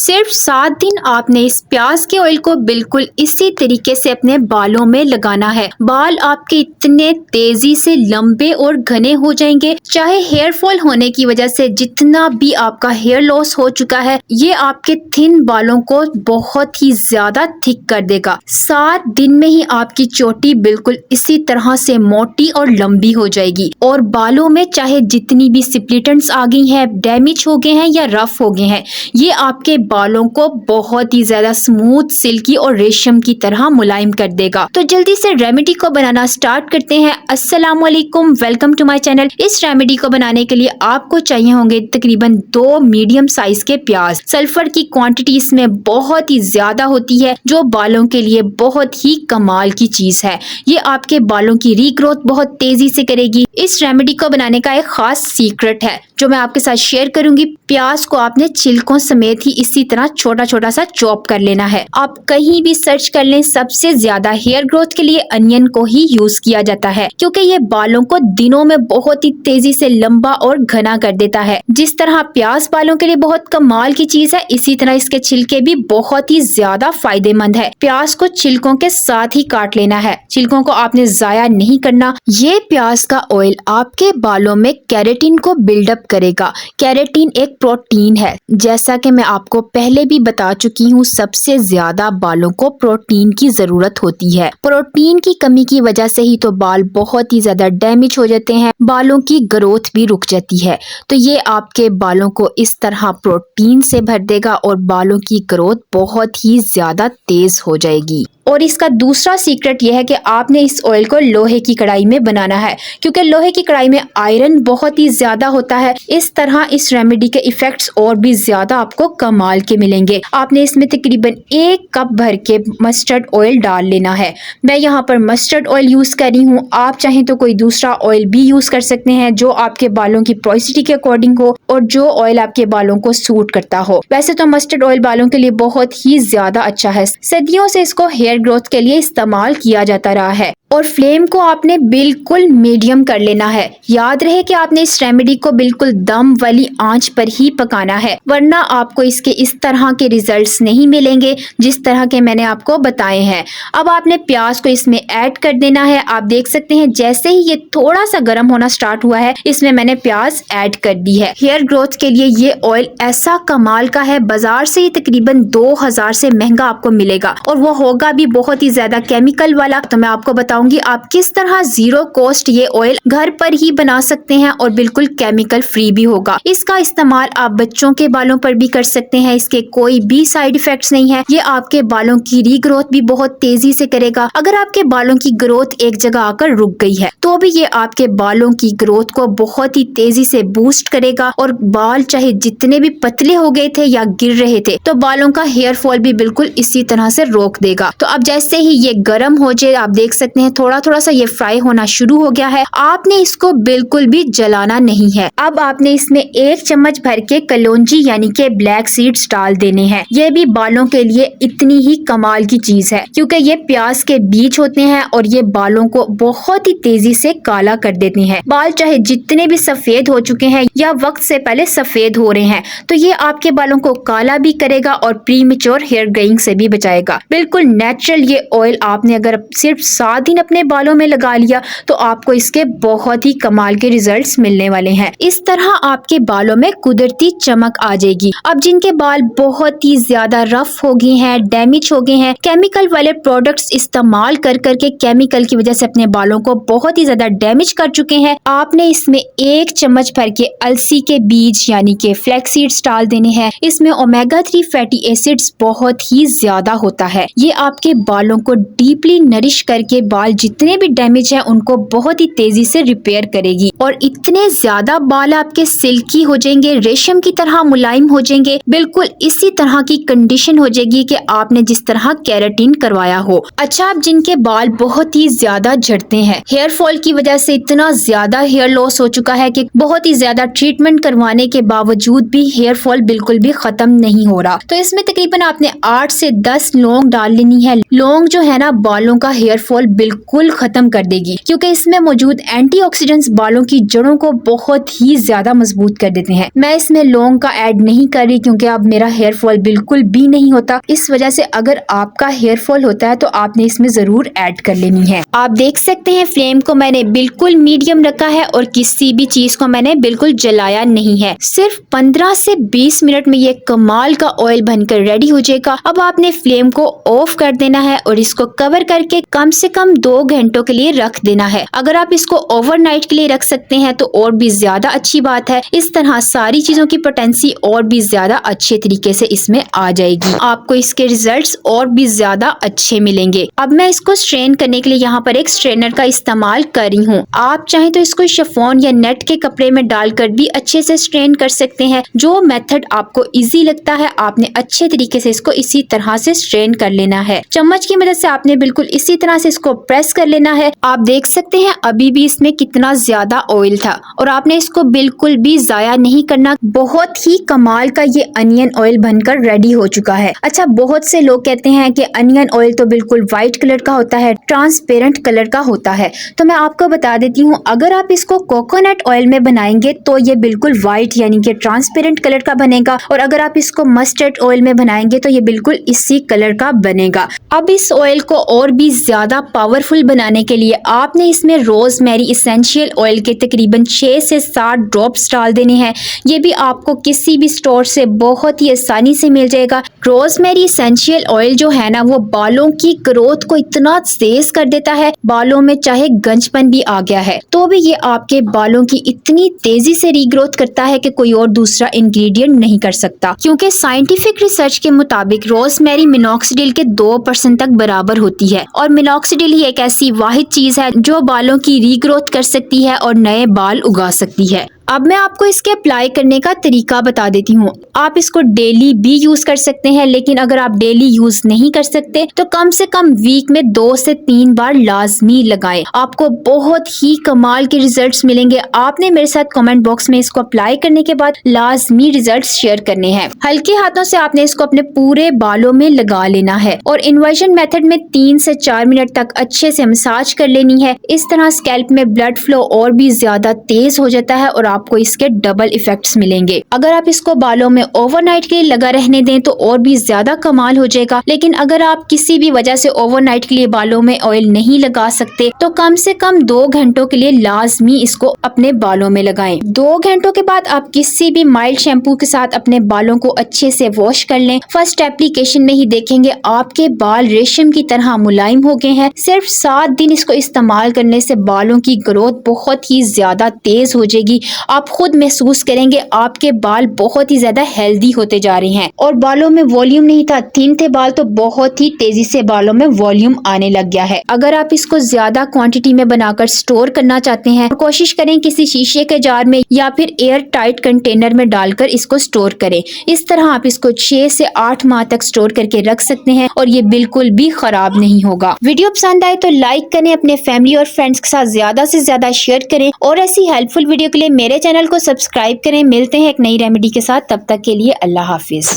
सिर्फ 7 दिन आपने इस प्याज के ऑयल को बिल्कुल इसी तरीके से अपने बालों में लगाना है। बाल आपके इतने तेजी से लंबे और घने हो जाएंगे, चाहे हेयर फॉल होने की वजह से जितना भी आपका हेयर लॉस हो चुका है, ये आपके थिन बालों को बहुत ही ज्यादा थिक कर देगा। 7 दिन में ही आपकी चोटी बिल्कुल इसी तरह से मोटी और लंबी हो जाएगी और बालों में चाहे जितनी भी स्प्लिटेंट्स आ गई हैं, डैमेज हो गए हैं या रफ हो गए हैं, ये आपके बालों को बहुत ही ज्यादा स्मूथ, सिल्की और रेशम की तरह मुलायम कर देगा। तो जल्दी से रेमेडी को बनाना स्टार्ट करते हैं। अस्सलाम वालेकुम, वेलकम टू माय चैनल। इस रेमेडी को बनाने के लिए आपको चाहिए होंगे तकरीबन 2 मीडियम साइज के प्याज। सल्फर की क्वांटिटी इसमें बहुत ही ज्यादा होती है, जो बालों के लिए बहुत ही कमाल की चीज है। ये आपके बालों की रीग्रोथ बहुत तेजी से करेगी। इस रेमेडी को बनाने का एक खास सीक्रेट है जो मैं आपके साथ शेयर करूंगी। प्याज को आपने छिलकों समेत ही इसी तरह छोटा छोटा सा चॉप कर लेना है। आप कहीं भी सर्च कर लें, सबसे ज्यादा हेयर ग्रोथ के लिए अनियन को ही यूज किया जाता है, क्योंकि ये बालों को दिनों में बहुत ही तेजी से लंबा और घना कर देता है। जिस तरह प्याज बालों के लिए बहुत कमाल की चीज है, इसी तरह इसके छिलके भी बहुत ही ज्यादा फायदेमंद है। प्याज को छिलकों के साथ ही काट लेना है, छिलकों को आपने जाया नहीं करना। ये प्याज का ऑयल आपके बालों में केराटिन को बिल्डअप करेगा। केराटिन एक प्रोटीन है, जैसा कि मैं आपको पहले भी बता चुकी हूँ, सबसे ज्यादा बालों को प्रोटीन की जरूरत होती है। प्रोटीन की कमी की वजह से ही तो बाल बहुत ही ज्यादा डैमेज हो जाते हैं, बालों की ग्रोथ भी रुक जाती है। तो ये आपके बालों को इस तरह प्रोटीन से भर देगा और बालों की ग्रोथ बहुत ही ज्यादा तेज हो जाएगी। और इसका दूसरा सीक्रेट यह है कि आपने इस ऑयल को लोहे की कढ़ाई में बनाना है, क्योंकि लोहे की कढ़ाई में आयरन बहुत ही ज्यादा होता है। इस तरह इस रेमेडी के इफेक्ट्स और भी ज्यादा आपको कमाल के मिलेंगे। आपने इसमें तकरीबन 1 कप भर के मस्टर्ड ऑयल डाल लेना है। मैं यहाँ पर मस्टर्ड ऑयल यूज कर रही हूँ, आप चाहें तो कोई दूसरा ऑयल भी यूज कर सकते हैं जो आपके बालों की पोरोसिटी के अकॉर्डिंग हो और जो ऑयल आपके बालों को सूट करता हो। वैसे तो मस्टर्ड ऑयल बालों के लिए बहुत ही ज्यादा अच्छा है, सदियों से इसको हेयर ग्रोथ के लिए इस्तेमाल किया जाता रहा है। और फ्लेम को आपने बिल्कुल मीडियम कर लेना है। याद रहे कि आपने इस रेमेडी को बिल्कुल दम वाली आंच पर ही पकाना है, वरना आपको इसके इस तरह के रिजल्ट्स नहीं मिलेंगे जिस तरह के मैंने आपको बताए हैं। अब आपने प्याज को इसमें ऐड कर देना है। आप देख सकते हैं जैसे ही ये थोड़ा सा गर्म होना स्टार्ट हुआ है, इसमें मैंने प्याज ऐड कर दी है। हेयर ग्रोथ के लिए ये ऑयल ऐसा कमाल का है, बाजार से ये तकरीबन 2000 से महंगा आपको मिलेगा और वो होगा भी बहुत ही ज्यादा केमिकल वाला। तो मैं आपको बताऊंगी आप किस तरह जीरो कॉस्ट ये ऑयल घर पर ही बना सकते हैं और बिल्कुल केमिकल फ्री भी होगा। इसका इस्तेमाल आप बच्चों के बालों पर भी कर सकते हैं, इसके कोई भी साइड इफेक्ट्स नहीं है। ये आपके बालों की रीग्रोथ भी बहुत तेजी से करेगा। अगर आपके बालों की ग्रोथ एक जगह आकर रुक गई है तो भी ये आपके बालों की ग्रोथ को बहुत ही तेजी से बूस्ट करेगा और बाल चाहे जितने भी पतले हो गए थे या गिर रहे थे, तो बालों का हेयर फॉल भी बिल्कुल इसी तरह से रोक देगा। तो अब जैसे ही ये गर्म हो जाए, आप देख सकते हैं थोड़ा थोड़ा सा ये फ्राई होना शुरू हो गया है। आपने इसको बिल्कुल भी जलाना नहीं है। अब आपने इसमें 1 चम्मच भर के कलौंजी यानी के ब्लैक सीड्स डाल देने हैं। ये भी बालों के लिए इतनी ही कमाल की चीज है, क्योंकि ये प्याज के बीज होते हैं और ये बालों को बहुत ही तेजी से काला कर देते हैं। बाल चाहे जितने भी सफेद हो चुके हैं या वक्त से पहले सफेद हो रहे हैं, तो ये आपके बालों को काला भी करेगा और प्रीमेच्योर हेयर ग्रोइंग से भी बचाएगा। बिल्कुल नेचुरल ये ऑयल आपने अगर सिर्फ 7 दिन अपने बालों में लगा लिया तो आपको इसके बहुत ही कमाल के रिजल्ट्स मिलने वाले हैं। इस तरह आपके बालों में कुदरती चमक आ जाएगी। अब जिनके बाल बहुत ही ज्यादा रफ हो गए हैं, डैमेज हो गए हैं, केमिकल वाले प्रोडक्ट्स इस्तेमाल कर करके केमिकल की वजह से अपने बालों को बहुत ही ज्यादा डैमेज कर चुके हैं, आपने इसमें 1 चम्मच भर के अलसी के बीज यानी के फ्लैक्स सीड्स डाल देने हैं। इसमें ओमेगा 3 फैटी एसिड्स बहुत ही ज्यादा होता है। ये आपके बालों को डीपली नरिश करके बाल जितने भी डैमेज है उनको बहुत ही तेजी से रिपेयर करेगी और इतने ज्यादा बाल आपके सिल्की हो जाएंगे, रेशम की तरह मुलायम हो जाएंगे। बिल्कुल इसी तरह की कंडीशन हो जाएगी कि आपने जिस तरह केराटिन करवाया हो। अच्छा, अब जिनके बाल बहुत ही ज्यादा झड़ते हैं, हेयर फॉल की वजह से इतना ज्यादा हेयर लॉस हो चुका है कि बहुत ही ज्यादा ट्रीटमेंट करवाने के बावजूद भी हेयर फॉल बिल्कुल भी खत्म नहीं हो रहा, तो इसमें तकरीबन आपने 8 से 10 लौंग डाल लेनी है। लौंग जो है ना बालों का हेयर फॉल बिल्कुल खत्म कर देगी, क्योंकि इसमें मौजूद एंटीऑक्सीडेंट्स बालों की जड़ों को बहुत ही ज्यादा मजबूत कर देते हैं। मैं इसमें लौंग का ऐड नहीं कर रही क्योंकि अब मेरा हेयर फॉल बिल्कुल भी नहीं होता। इस वजह से अगर आपका हेयर फॉल होता है तो आपने इसमें जरूर ऐड कर लेनी है। आप देख सकते हैं फ्लेम को मैंने बिल्कुल मीडियम रखा है और किसी भी चीज को मैंने बिल्कुल जलाया नहीं है। सिर्फ 15 से 20 मिनट में ये कमाल का ऑयल बनकर रेडी हो जाएगा। अब आपने फ्लेम को ऑफ कर देना है और इसको कवर करके कम से कम 2 घंटों के लिए रख देना है। अगर आप इसको ओवरनाइट के लिए रख सकते हैं तो और भी ज्यादा अच्छी बात है। इस तरह सारी चीजों की पोटेंसी और भी ज्यादा अच्छे तरीके से इसमें आ जाएगी। आपको इसके रिजल्ट्स और भी ज्यादा अच्छे मिलेंगे। अब मैं इसको स्ट्रेन करने के लिए यहाँ पर एक स्ट्रेनर का इस्तेमाल कर रही हूँ। आप चाहें तो इसको शिफॉन या नेट के कपड़े में डालकर भी अच्छे से स्ट्रेन कर सकते हैं। जो मेथड आपको इजी लगता है आपने अच्छे तरीके से इसको इसी तरह से स्ट्रेन कर लेना है। चम्मच की मदद से आपने बिल्कुल इसी तरह से इसको प्रेस कर लेना है। आप देख सकते हैं अभी भी इसमें कितना ज्यादा ऑयल था और आपने इसको बिल्कुल भी जाया नहीं करना। बहुत ही कमाल का ये अनियन ऑयल बनकर रेडी हो चुका है। अच्छा, बहुत से लोग कहते हैं कि अनियन ऑयल तो बिल्कुल व्हाइट कलर का होता है, ट्रांसपेरेंट कलर का होता है। तो मैं आपको बता देती हूँ, अगर आप इसको कोकोनट ऑयल में बनाएंगे तो ये बिल्कुल व्हाइट यानी कि ट्रांसपेरेंट कलर का बनेगा, और अगर आप इसको मस्टर्ड ऑयल में बनाएंगे तो ये बिल्कुल इसी कलर का बनेगा। अब इस ऑयल को और भी ज्यादा पावरफुल बनाने के लिए आपने इसमें रोजमेरी इसेंशियल ऑयल के तकरीबन 6 से 7 ड्रॉप्स डाल देने हैं। ये भी आपको किसी भी स्टोर से बहुत ही आसानी से मिल जाएगा। रोजमेरी इसेंशियल ऑयल जो है ना वो बालों की ग्रोथ को इतना तेज कर देता है, बालों में चाहे गंजपन भी आ गया है तो भी ये आपके बालों की इतनी तेजी से रीग्रोथ करता है कि कोई और दूसरा इंग्रेडिएंट नहीं कर सकता। क्योंकि साइंटिफिक रिसर्च के मुताबिक रोजमेरी मिनॉक्सिडिल के 2% तक बराबर होती है, और मिनॉक्सिडिल ही एक ऐसी वाहिद चीज है जो बालों की रीग्रोथ कर सकती है और नए बाल उगा सकती है। अब मैं आपको इसके अप्लाई करने का तरीका बता देती हूँ। आप इसको डेली भी यूज कर सकते हैं, लेकिन अगर आप डेली यूज नहीं कर सकते तो कम से कम वीक में 2 से 3 बार लाजमी लगाएं। आपको बहुत ही कमाल के रिजल्ट्स मिलेंगे। आपने मेरे साथ कमेंट बॉक्स में इसको अप्लाई करने के बाद लाजमी रिजल्ट्स शेयर करने हैं। हल्के हाथों से आपने इसको अपने पूरे बालों में लगा लेना है और इन्वर्जन मेथड में 3 से 4 मिनट तक अच्छे से मसाज कर लेनी है। इस तरह स्कैल्प में ब्लड फ्लो और भी ज्यादा तेज हो जाता है और आपको इसके डबल इफेक्ट्स मिलेंगे। अगर आप इसको बालों में ओवरनाइट के लिए लगा रहने दें तो और भी ज्यादा कमाल हो जाएगा। लेकिन अगर आप किसी भी वजह से ओवरनाइट के लिए बालों में ऑयल नहीं लगा सकते तो कम से कम 2 घंटों के लिए लाजमी इसको अपने बालों में लगाएं। 2 घंटों के बाद आप किसी भी माइल्ड शैम्पू के साथ अपने बालों को अच्छे से वॉश कर लें। फर्स्ट एप्लीकेशन में ही देखेंगे आपके बाल रेशम की तरह मुलायम हो गए हैं। सिर्फ 7 दिन इसको इस्तेमाल करने से बालों की ग्रोथ बहुत ही ज्यादा तेज हो जाएगी। आप खुद महसूस करेंगे आपके बाल बहुत ही ज्यादा हेल्दी होते जा रहे हैं। और बालों में वॉल्यूम नहीं था, थिन थे बाल, तो बहुत ही तेजी से बालों में वॉल्यूम आने लग गया है। अगर आप इसको ज्यादा क्वांटिटी में बनाकर स्टोर करना चाहते हैं, कोशिश करें किसी शीशे के जार में या फिर एयर टाइट कंटेनर में डालकर इसको स्टोर करें। इस तरह आप इसको 6 से 8 माह तक स्टोर करके रख सकते हैं और ये बिल्कुल भी खराब नहीं होगा। वीडियो पसंद आए तो लाइक करें, अपने फैमिली और फ्रेंड्स के साथ ज्यादा से ज्यादा शेयर करें और ऐसी हेल्पफुल वीडियो के लिए मेरे चैनल को सब्सक्राइब करें। मिलते हैं एक नई रेमेडी के साथ, तब तक के लिए अल्लाह हाफिज।